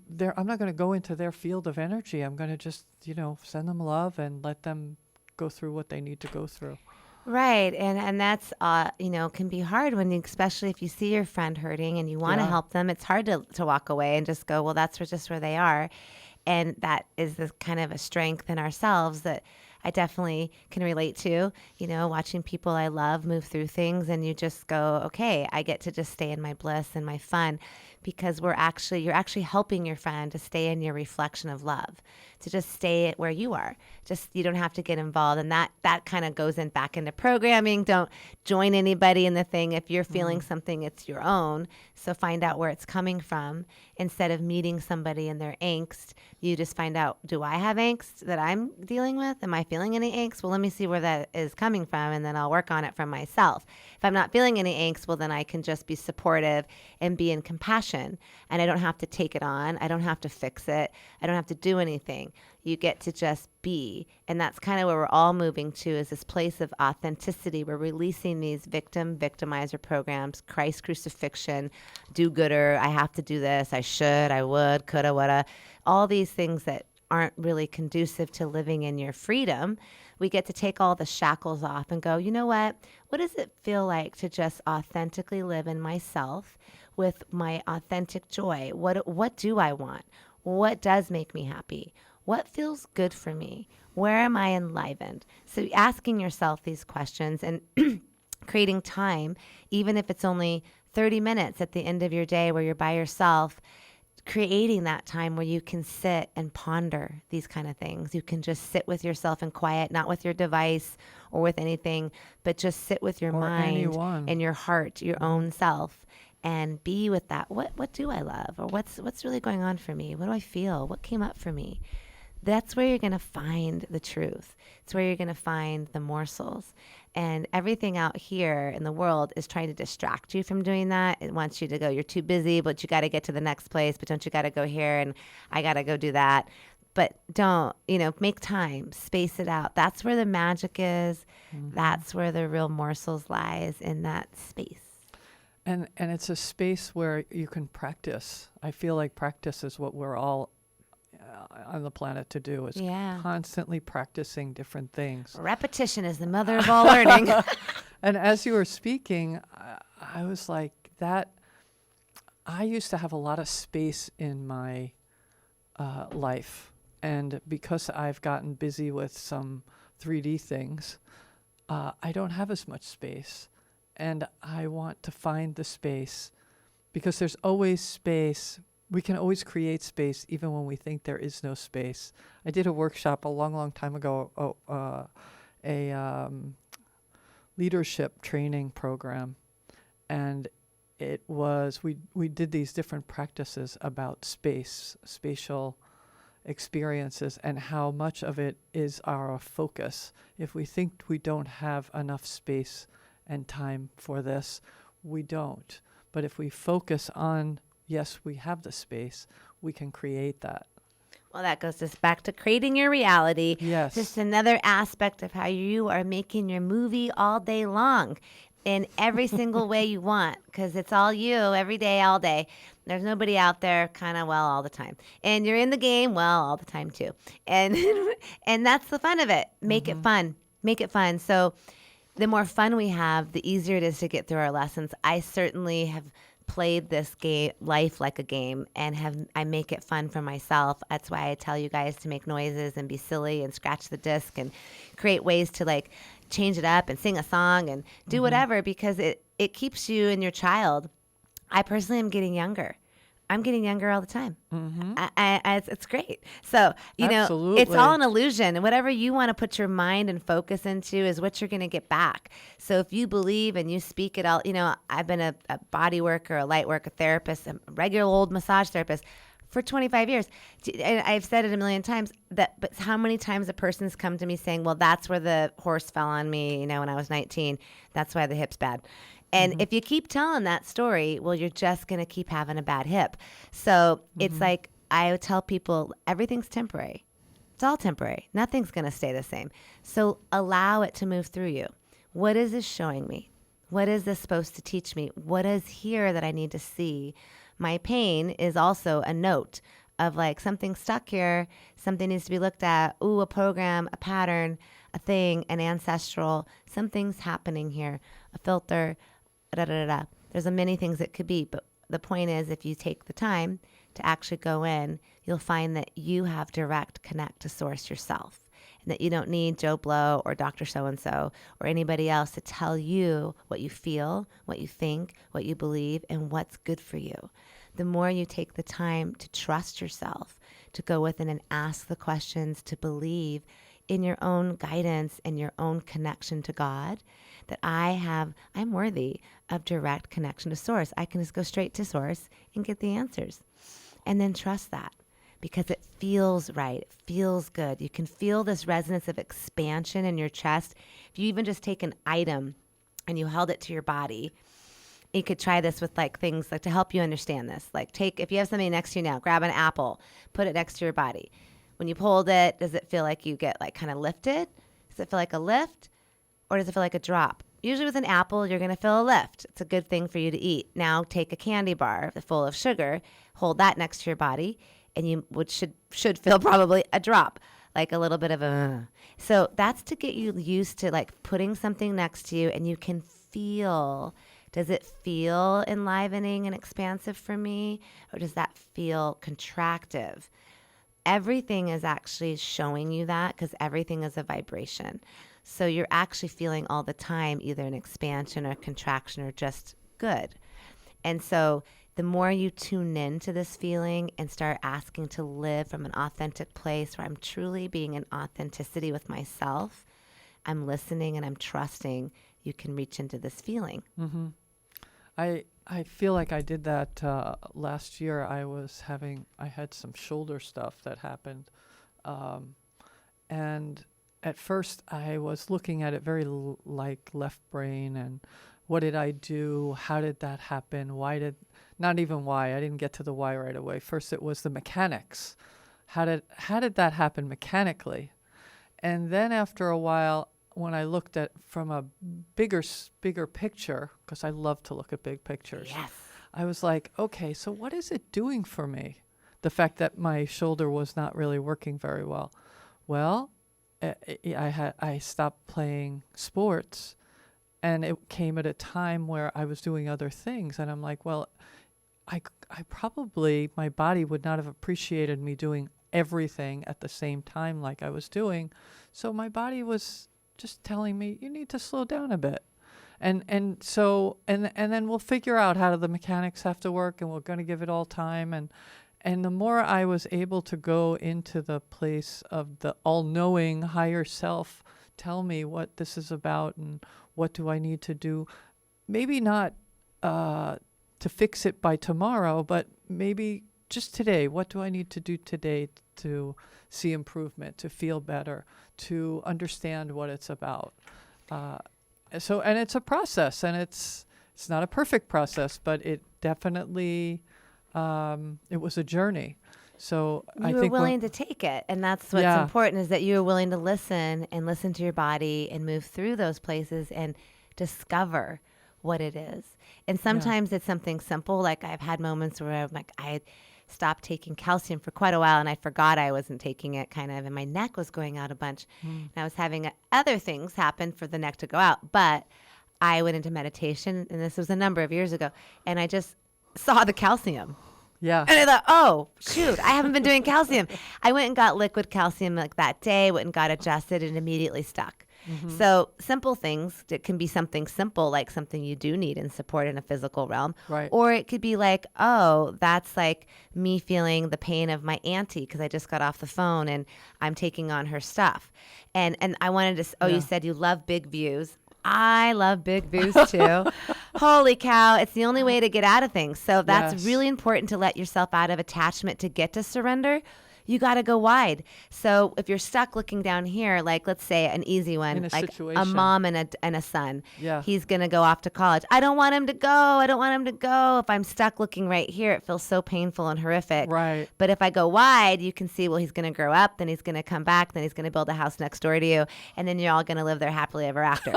not going to go into their field of energy. I'm going to just, send them love and let them go through what they need to go through. Right. And that's, can be hard when you, especially if you see your friend hurting and you want to Yeah. help them. It's hard to walk away and just go, well, that's just where they are. And that is this kind of a strength in ourselves that I definitely can relate to, watching people I love move through things, and you just go, okay, I get to just stay in my bliss and my fun, because you're actually helping your friend to stay in your reflection of love, to just stay where you are. Just, you don't have to get involved. And that kind of goes back into programming. Don't join anybody in the thing. If you're feeling something, it's your own. So find out where it's coming from. Instead of meeting somebody in their angst, you just find out, do I have angst that I'm dealing with? Am I feeling any angst? Well, let me see where that is coming from, and then I'll work on it from myself. If I'm not feeling any angst, well, then I can just be supportive and be in compassion. And I don't have to take it on. I don't have to fix it. I don't have to do anything. You get to just be. And that's kind of where we're all moving to, is this place of authenticity. We're releasing these victimizer programs, Christ crucifixion, do-gooder, I have to do this, I should, I would, coulda, woulda, all these things that aren't really conducive to living in your freedom. We get to take all the shackles off and go, you know what? What does it feel like to just authentically live in myself with my authentic joy? What do I want? What does make me happy? What feels good for me? Where am I enlivened? So asking yourself these questions and creating time, even if it's only 30 minutes at the end of your day where you're by yourself, creating that time where you can sit and ponder these kind of things. You can just sit with yourself in quiet, not with your device or with anything, but just sit with your Or mind anyone. and your heart, your own self, and be with that. What do I love? Or what's really going on for me? What do I feel? What came up for me? That's where you're going to find the truth. It's where you're going to find the morsels. And everything out here in the world is trying to distract you from doing that. It wants you to go, you're too busy, but you got to get to the next place, but don't you got to go here, and I got to go do that. But don't, make time, space it out. That's where the magic is. That's where the real morsels lies, in that space. And it's a space where you can practice. I feel like practice is what we're all on the planet to do, is Yeah. constantly practicing different things. Repetition is the mother of all learning. And as you were speaking, I was like, that I used to have a lot of space in my life. And because I've gotten busy with some 3D things, I don't have as much space. And I want to find the space, because there's always space. We can always create space even when we think there is no space. I did a workshop a long, long time ago, a leadership training program. And it was, we did these different practices about space, spatial experiences, and how much of it is our focus. If we think we don't have enough space and time for this, we don't. But if we focus on, yes, we have the space, we can create that. Well, that goes us back to creating your reality. Yes. Just another aspect of how you are making your movie all day long, in every single way you want, because it's all you every day, all day. There's nobody out there kind of, all the time. And you're in the game, all the time too. And and that's the fun of it. Make it fun. Make it fun. So the more fun we have, the easier it is to get through our lessons. I certainly have played this game, life like a game, and I make it fun for myself. That's why I tell you guys to make noises and be silly and scratch the disc and create ways to change it up and sing a song and do whatever, because it keeps you and your child. I personally am getting younger. I'm getting younger all the time. It's great. So, Absolutely. it's all an illusion. And whatever you want to put your mind and focus into is what you're going to get back. So if you believe and you speak it all, I've been a body worker, a light worker therapist, a regular old massage therapist for 25 years. And I've said it a million times, but how many times a person's come to me saying, well, that's where the horse fell on me, when I was 19. That's why the hip's bad. And if you keep telling that story, well, you're just going to keep having a bad hip. So it's like, I would tell people, everything's temporary. It's all temporary. Nothing's going to stay the same. So allow it to move through you. What is this showing me? What is this supposed to teach me? What is here that I need to see? My pain is also a note of something stuck here, something needs to be looked at. Ooh, a program, a pattern. a thing, an ancestral, something's happening here, a filter, da da da da. There's a many things it could be, but the point is, if you take the time to actually go in, you'll find that you have direct connect to source yourself, and that you don't need Joe Blow or Dr. So-and-so or anybody else to tell you what you feel, what you think, what you believe, and what's good for you. The more you take the time to trust yourself, to go within and ask the questions, to believe in your own guidance and your own connection to God, that I'm worthy of direct connection to source. I can just go straight to source and get the answers. And then trust that, because it feels right. It feels good. You can feel this resonance of expansion in your chest. If you even just take an item and you held it to your body, you could try this with like things like to help you understand this. Like if you have something next to you now, grab an apple, put it next to your body. When you hold it, does it feel like you get like kind of lifted? Does it feel like a lift? Or does it feel like a drop? Usually with an apple, you're going to feel a lift. It's a good thing for you to eat. Now take a candy bar full of sugar, hold that next to your body, and you should feel probably a drop, like a little bit of a. So that's to get you used to like putting something next to you, and you can feel. Does it feel enlivening and expansive for me, or does that feel contractive? Everything is actually showing you that, because everything is a vibration. So you're actually feeling all the time either an expansion or contraction or just good. And so the more you tune in to this feeling and start asking to live from an authentic place where I'm truly being in authenticity with myself, I'm listening and I'm trusting, you can reach into this feeling. Mm-hmm. I feel like I did that last year. I had some shoulder stuff that happened. And at first I was looking at it very like left brain, and what did I do? How did that happen? Not even why. I didn't get to the why right away. First it was the mechanics. How did that happen mechanically? And then after a while, when I looked at from a bigger picture, because I love to look at big pictures, Yes. I was like, okay, so what is it doing for me? The fact that my shoulder was not really working very well. Well, I stopped playing sports, and it came at a time where I was doing other things, and I'm like, well, I probably, my body would not have appreciated me doing everything at the same time like I was doing. So my body was just telling me, you need to slow down a bit. And then we'll figure out how the mechanics have to work, and we're going to give it all time. And the more I was able to go into the place of the all-knowing higher self, tell me what this is about and what do I need to do, maybe not to fix it by tomorrow, but maybe just today. What do I need to do today to see improvement, to feel better, to understand what it's about? And it's a process, and it's not a perfect process, but it definitely, it was a journey. So You were willing to take it, and that's what's important, is that you were willing to listen to your body and move through those places and discover what it is. And sometimes it's something simple. Like I've had moments where I stopped taking calcium for quite a while, and I forgot I wasn't taking it, kind of, and my neck was going out a bunch. And I was having other things happen for the neck to go out. But I went into meditation, and this was a number of years ago, and I just saw the calcium. Yeah. And I thought, oh, shoot, I haven't been doing calcium. I went and got liquid calcium like that day, went and got adjusted, and immediately stuck. So simple things, it can be something simple, like something you do need and support in a physical realm. Right. Or it could be like, oh, that's like me feeling the pain of my auntie because I just got off the phone and I'm taking on her stuff. And I wanted to, you said you love big views. I love big views too. Holy cow. It's the only way to get out of things. So that's really important, to let yourself out of attachment to get to surrender. You got to go wide. So if you're stuck looking down here, like let's say an easy one, In a like situation. a mom and a son. Yeah. He's going to go off to college. I don't want him to go. I don't want him to go. If I'm stuck looking right here, it feels so painful and horrific. Right. But if I go wide, you can see, well, he's going to grow up, then he's going to come back, then he's going to build a house next door to you, and then you're all going to live there happily ever after.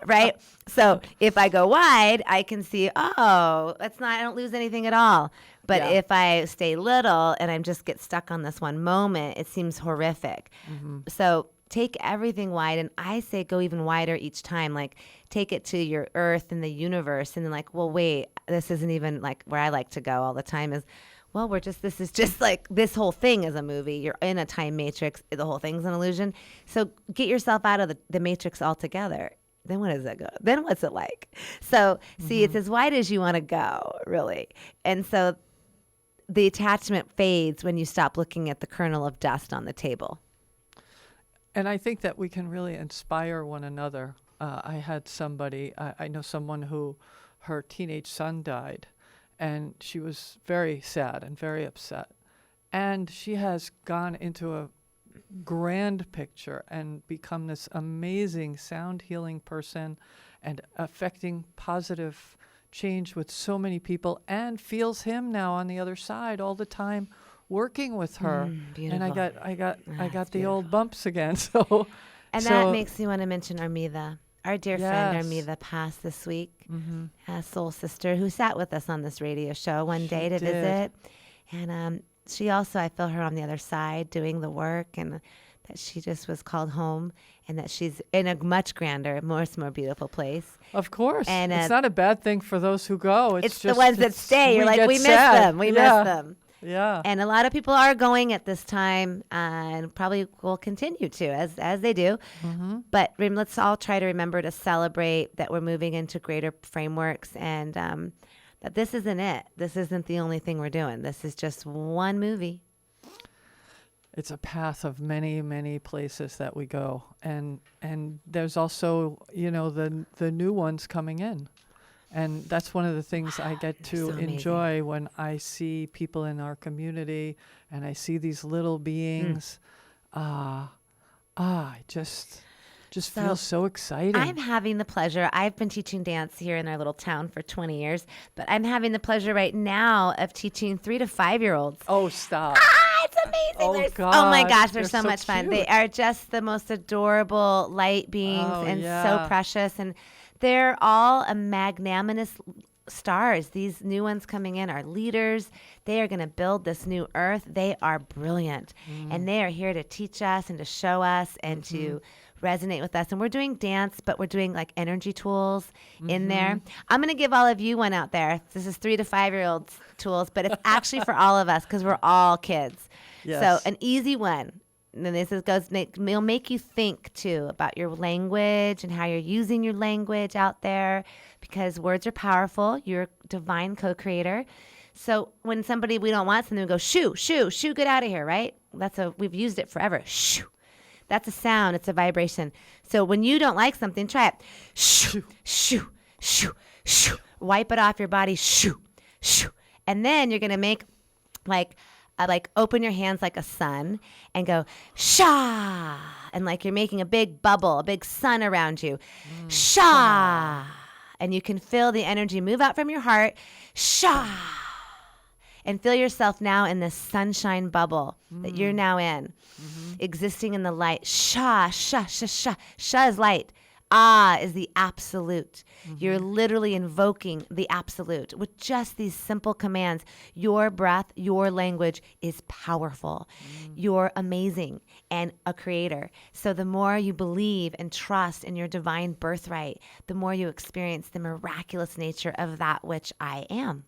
Right? So if I go wide, I can see, I don't lose anything at all. But if I stay little and I just get stuck on this one moment, it seems horrific. So take everything wide. And I say go even wider each time. Like take it to your earth and the universe. And then like, well, wait, this isn't even like where I like to go all the time is, well, this is just like this whole thing is a movie. You're in a time matrix. The whole thing's an illusion. So get yourself out of the matrix altogether. Then what does that go? Then what's it like? So see, it's as wide as you want to go, really. And so the attachment fades when you stop looking at the kernel of dust on the table. And I think that we can really inspire one another. I had somebody, I know someone who her teenage son died, and she was very sad and very upset. And she has gone into a grand picture and become this amazing sound healing person and affecting positive change with so many people, and feels him now on the other side all the time working with her. And I got the old bumps again. So and that makes me want to mention Armida. Our dear friend Armida passed this week. A soul sister who sat with us on this radio show one day to visit. And she also, I feel her on the other side doing the work, and that she just was called home, and that she's in a much grander, more beautiful place. Of course. And it's not a bad thing for those who go. It's just the ones that stay. You're like, we miss them. We miss them. Yeah. And a lot of people are going at this time, and probably will continue to, as they do. But let's all try to remember to celebrate that we're moving into greater frameworks, and that this isn't it. This isn't the only thing we're doing. This is just one movie. It's a path of many, many places that we go. And there's also, the new ones coming in. And that's one of the things I get to enjoy when I see people in our community and I see these little beings. I just feels so exciting. I'm having the pleasure. I've been teaching dance here in our little town for 20 years, but I'm having the pleasure right now of teaching 3 to 5-year-olds. Oh, stop. It's amazing. Oh, my gosh, they're so so much fun. cute. They are just the most adorable light beings so precious. And they're all a magnanimous stars. These new ones coming in are leaders. They are going to build this new earth. They are brilliant. And they are here to teach us and to show us and to resonate with us. And we're doing dance, but we're doing like energy tools in there. I'm going to give all of you one out there. This is 3 to 5-year-olds tools, but it's actually for all of us because we're all kids. Yes. So an easy one. And then it'll make you think too about your language and how you're using your language out there, because words are powerful. You're a divine co-creator. So when we don't want something, we go shoo, shoo, shoo, get out of here, right? We've used it forever. Shoo. That's a sound. It's a vibration. So when you don't like something, try it. Shoo, shoo, shoo, shoo. Wipe it off your body. Shoo, shoo. And then you're going to make open your hands like a sun and go sha, and like you're making a big bubble, a big sun around you. Sha. And you can feel the energy move out from your heart. Sha. And feel yourself now in this sunshine bubble that you're now in, existing in the light. Sha, sha, sha, sha. Sha is light. Ah is the absolute. You're literally invoking the absolute with just these simple commands. Your breath, your language is powerful. You're amazing and a creator. So the more you believe and trust in your divine birthright, the more you experience the miraculous nature of that which I am.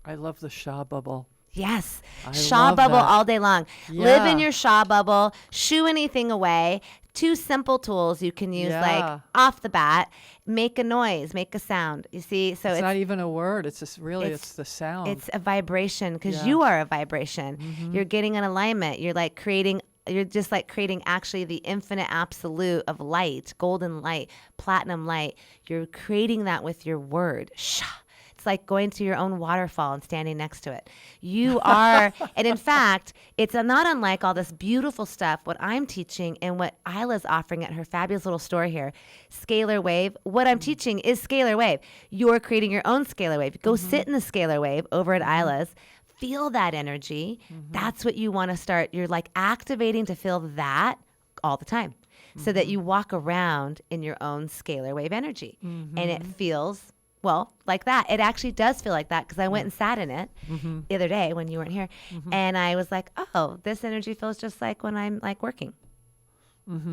I love the Shah bubble. Yes. I Shaw love bubble that. all day long. Yeah. Live in your Shaw bubble. Shoo anything away. 2 simple tools you can use, like off the bat. Make a noise. Make a sound. You see? So it's not even a word. It's just really, it's the sound. It's a vibration, because you are a vibration. You're getting an alignment. You're just like creating actually the infinite absolute of light, golden light, platinum light. You're creating that with your word. Shah. It's like going to your own waterfall and standing next to it. You are, and in fact, it's not unlike all this beautiful stuff, what I'm teaching and what Eila's offering at her fabulous little store here, scalar wave. What I'm teaching is scalar wave. You're creating your own scalar wave. Go sit in the scalar wave over at Eila's. Feel that energy. That's what you want to start. You're like activating to feel that all the time, so that you walk around in your own scalar wave energy. And it feels like that. It actually does feel like that, because I went and sat in it the other day when you weren't here. And I was like, oh, this energy feels just like when I'm like working.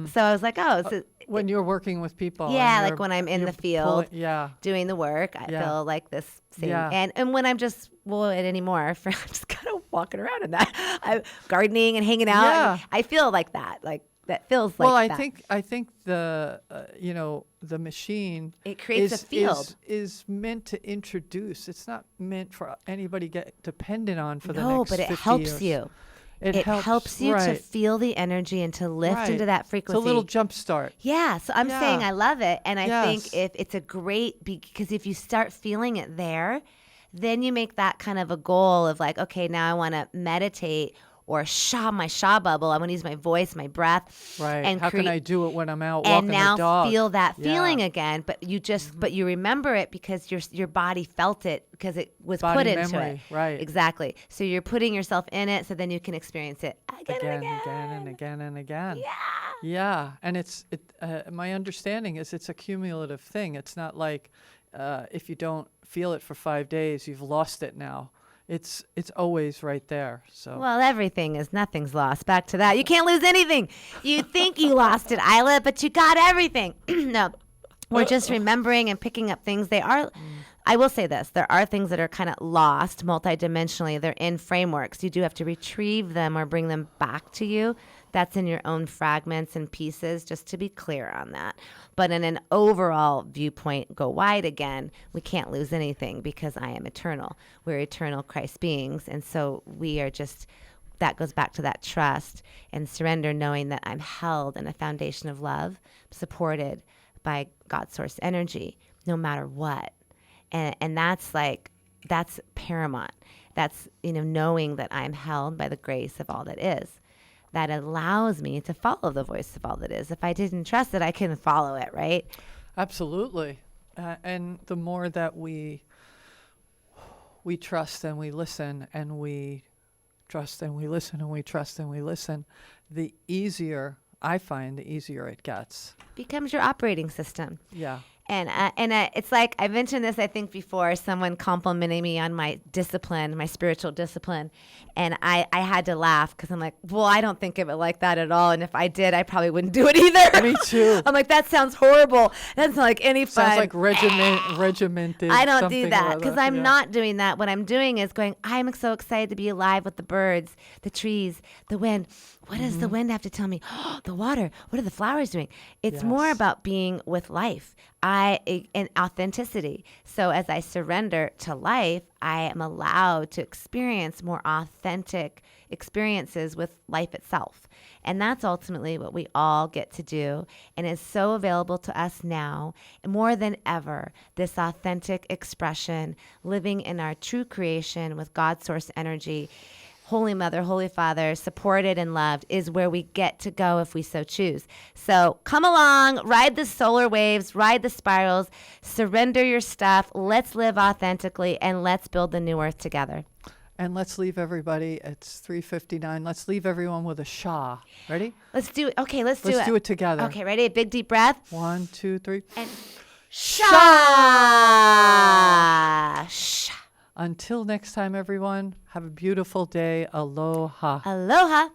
So I was like, oh, so When you're working with people. yeah, and like you're- when I'm in you're the field yeah. doing the work, I Yeah. feel like this same. Yeah. And when I'm just, well, anymore, I'm just kind of walking around in that. I'm gardening and hanging out. Yeah. I feel like that. Like that feels like Well, I that. think the the machine It creates a field. is meant to introduce. It's not meant for anybody get dependent on for the No, next but it 50 helps years. you. It helps you to right, feel the energy and to lift right. into that It's frequency. a little jump start. Yeah, so I'm saying Yeah. I love it, and I think Yes. if it's a great because if you start feeling it there, then you make that kind of a goal of like, okay, now I want to meditate or my shaw bubble. I want to use my voice, my breath, Right. and How can I do it when I'm out and walking now the dog? feel that Yeah. feeling again. But you just but you remember it because your body felt it because it was Body put into memory, it. right. Exactly. So you're putting yourself in it, so then you can experience it again, Again, and again. again, and again, and again. Yeah, and my understanding is it's a cumulative thing. It's not like if you don't feel it for 5 days, you've lost it now. It's always right there. So Well, nothing's lost. Back to that. You can't lose anything. You think you lost it, Eila, but you got everything. No, we're just remembering and picking up things. I will say this. There are things that are kind of lost multidimensionally. They're in frameworks. You do have to retrieve them or bring them back to you. That's in your own fragments and pieces, just to be clear on that. But in an overall viewpoint, go wide again, we can't lose anything because I am eternal. We're eternal Christ beings. And so we are just, that goes back to that trust and surrender, knowing that I'm held in a foundation of love, supported by God's source energy, no matter what. And that's paramount. That's, knowing that I'm held by the grace of all that is. That allows me to follow the voice of all that is. If I didn't trust it, I couldn't follow it, right? absolutely, and the more that we trust and we listen and we trust and we listen and we trust and we listen, the easier I find, the easier it gets. Becomes your operating system. Yeah. And it's like, I mentioned this, I think, before, someone complimenting me on my discipline, my spiritual discipline. And I had to laugh because I'm like, well, I don't think of it like that at all. And if I did, I probably wouldn't do it either. Me too. I'm like, that sounds horrible. That's not like any fun. Sounds like regimented. I don't something do or that other. because I'm Yeah. not doing that. What I'm doing is going, I'm so excited to be alive with the birds, the trees, the wind. What does the wind have to tell me? The water. What are the flowers doing? It's more Yes. about being with life and authenticity. So as I surrender to life, I am allowed to experience more authentic experiences with life itself. And that's ultimately what we all get to do, and is so available to us now more than ever. This authentic expression, living in our true creation with God's source energy, Holy Mother, Holy Father, supported and loved, is where we get to go if we so choose. So come along, ride the solar waves, ride the spirals, surrender your stuff. Let's live authentically, and let's build the new earth together. And let's leave everybody. It's 3:59. Let's leave everyone with a Shah. Ready? Let's do it. Okay, let's do it. Let's do it together. Okay, ready? A big deep breath. 1, 2, 3. And Shah. Shah. Until next time, everyone, have a beautiful day. Aloha. Aloha.